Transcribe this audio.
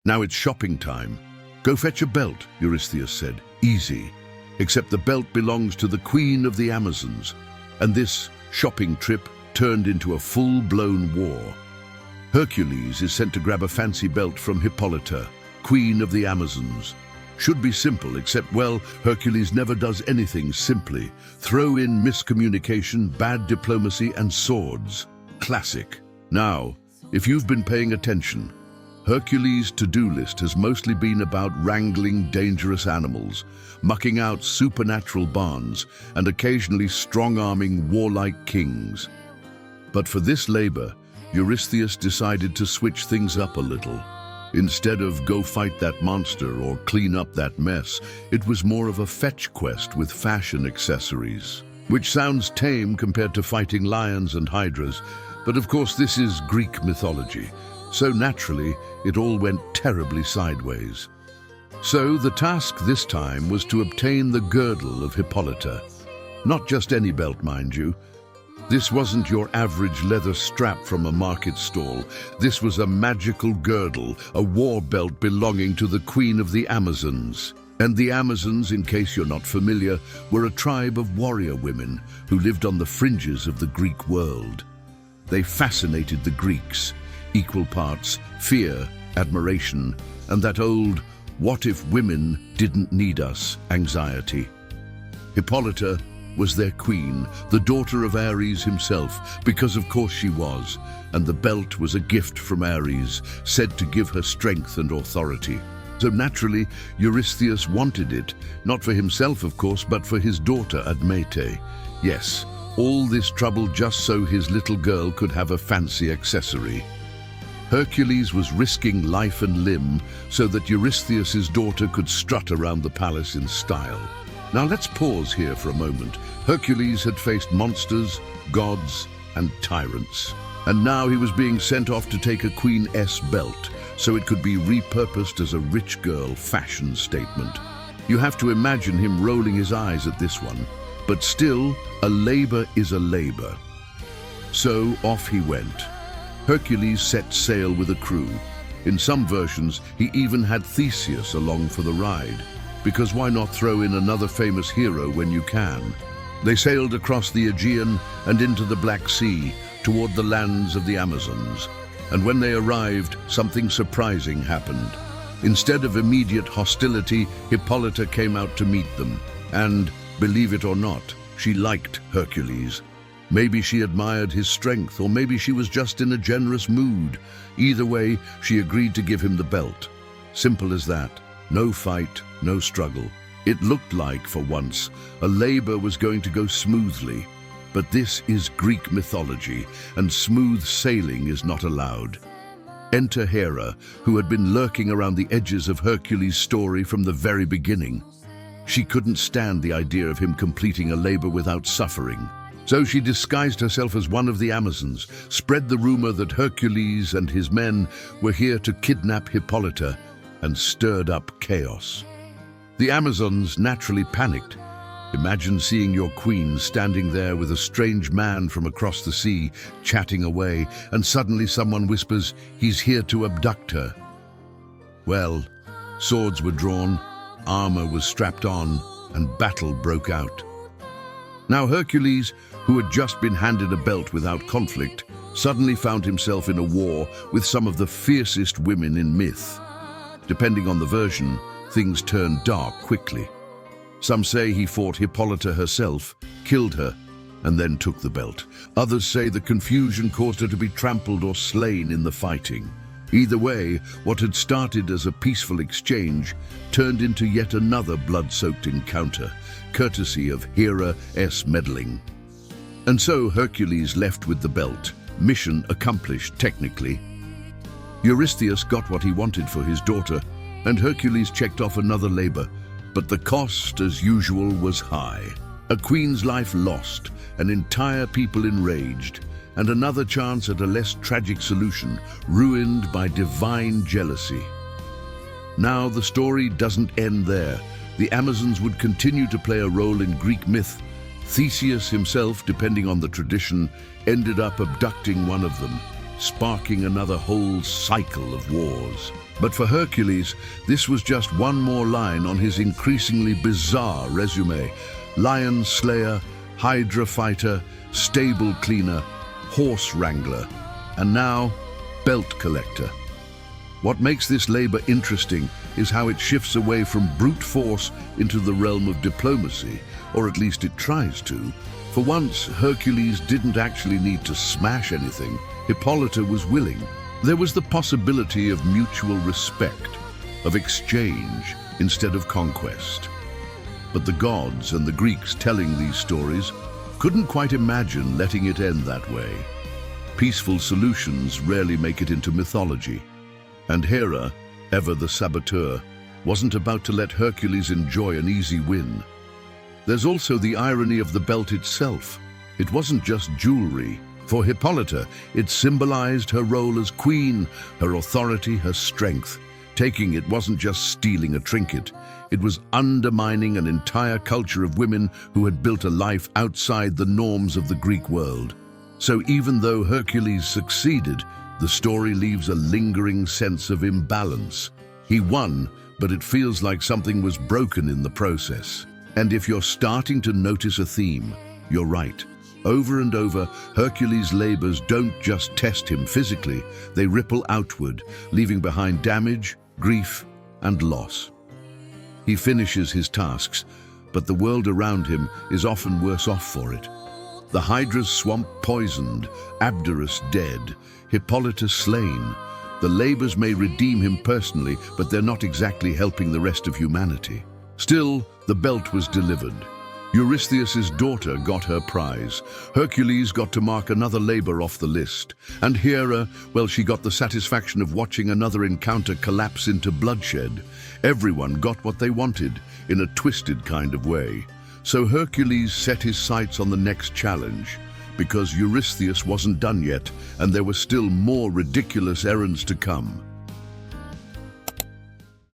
Now it's shopping time. Go fetch a belt, Eurystheus said. Easy. Except the belt belongs to the Queen of the Amazons. And this shopping trip turned into a full-blown war. Hercules is sent to grab a fancy belt from Hippolyta, Queen of the Amazons. Should be simple, except, well, Hercules never does anything simply. Throw in miscommunication, bad diplomacy, and swords. Classic. Now, if you've been paying attention, Hercules' to-do list has mostly been about wrangling dangerous animals, mucking out supernatural barns, and occasionally strong-arming warlike kings. But for this labor, Eurystheus decided to switch things up a little. Instead of go fight that monster or clean up that mess, it was more of a fetch quest with fashion accessories. Which sounds tame compared to fighting lions and hydras, but of course this is Greek mythology, so naturally it all went terribly sideways. So the task this time was to obtain the girdle of Hippolyta. Not just any belt, mind you. This wasn't your average leather strap from a market stall. This was a magical girdle, a war belt belonging to the Queen of the Amazons. And the Amazons, in case you're not familiar, were a tribe of warrior women who lived on the fringes of the Greek world. They fascinated the Greeks, equal parts fear, admiration, and that old "what if women didn't need us" anxiety. Hippolyta was their queen, the daughter of Ares himself, because of course she was, and the belt was a gift from Ares, said to give her strength and authority. So naturally, Eurystheus wanted it, not for himself of course, but for his daughter Admete. Yes, all this trouble just so his little girl could have a fancy accessory. Hercules was risking life and limb so that Eurystheus's daughter could strut around the palace in style. Now let's pause here for a moment. Hercules had faced monsters, gods, and tyrants. And now he was being sent off to take a Queen-S belt, so it could be repurposed as a rich girl fashion statement. You have to imagine him rolling his eyes at this one. But still, a labor is a labor. So off he went. Hercules set sail with a crew. In some versions, he even had Theseus along for the ride. Because why not throw in another famous hero when you can? They sailed across the Augean and into the Black Sea, toward the lands of the Amazons. And when they arrived, something surprising happened. Instead of immediate hostility, Hippolyta came out to meet them. And, believe it or not, she liked Hercules. Maybe she admired his strength, or maybe she was just in a generous mood. Either way, she agreed to give him the belt. Simple as that. No fight, no struggle. It looked like, for once, a labor was going to go smoothly. But this is Greek mythology, and smooth sailing is not allowed. Enter Hera, who had been lurking around the edges of Hercules' story from the very beginning. She couldn't stand the idea of him completing a labor without suffering. So she disguised herself as one of the Amazons, spread the rumor that Hercules and his men were here to kidnap Hippolyta, and stirred up chaos. The Amazons naturally panicked. Imagine seeing your queen standing there with a strange man from across the sea, chatting away, and suddenly someone whispers, "He's here to abduct her." Well, swords were drawn, armor was strapped on, and battle broke out. Now Hercules, who had just been handed a belt without conflict, suddenly found himself in a war with some of the fiercest women in myth. Depending on the version, things turned dark quickly. Some say he fought Hippolyta herself, killed her, and then took the belt. Others say the confusion caused her to be trampled or slain in the fighting. Either way, what had started as a peaceful exchange turned into yet another blood-soaked encounter, courtesy of Hera's meddling. And so Hercules left with the belt, mission accomplished technically. Eurystheus got what he wanted for his daughter, and Hercules checked off another labor, but the cost, as usual, was high. A queen's life lost, an entire people enraged, and another chance at a less tragic solution, ruined by divine jealousy. Now the story doesn't end there. The Amazons would continue to play a role in Greek myth. Theseus himself, depending on the tradition, ended up abducting one of them. sparking another whole cycle of wars. But for Hercules, this was just one more line on his increasingly bizarre resume. Lion slayer, Hydra fighter, stable cleaner, horse wrangler, and now belt collector. What makes this labor interesting is how it shifts away from brute force into the realm of diplomacy, or at least it tries to. For once, Hercules didn't actually need to smash anything. Hippolyta was willing. There was the possibility of mutual respect, of exchange instead of conquest. But the gods and the Greeks telling these stories couldn't quite imagine letting it end that way. Peaceful solutions rarely make it into mythology. And Hera, ever the saboteur, wasn't about to let Hercules enjoy an easy win. There's also the irony of the belt itself. It wasn't just jewelry. For Hippolyta, it symbolized her role as queen, her authority, her strength. Taking it wasn't just stealing a trinket. It was undermining an entire culture of women who had built a life outside the norms of the Greek world. So even though Hercules succeeded, the story leaves a lingering sense of imbalance. He won, but it feels like something was broken in the process. And if you're starting to notice a theme, you're right. Over and over, Hercules' labors don't just test him physically, they ripple outward, leaving behind damage, grief, and loss. He finishes his tasks, but the world around him is often worse off for it. The Hydra's swamp poisoned, Abderus dead, Hippolyta slain. The labors may redeem him personally, but they're not exactly helping the rest of humanity. Still, the belt was delivered. Eurystheus' daughter got her prize. Hercules got to mark another labor off the list. And Hera, well, she got the satisfaction of watching another encounter collapse into bloodshed. Everyone got what they wanted, in a twisted kind of way. So Hercules set his sights on the next challenge, because Eurystheus wasn't done yet, and there were still more ridiculous errands to come.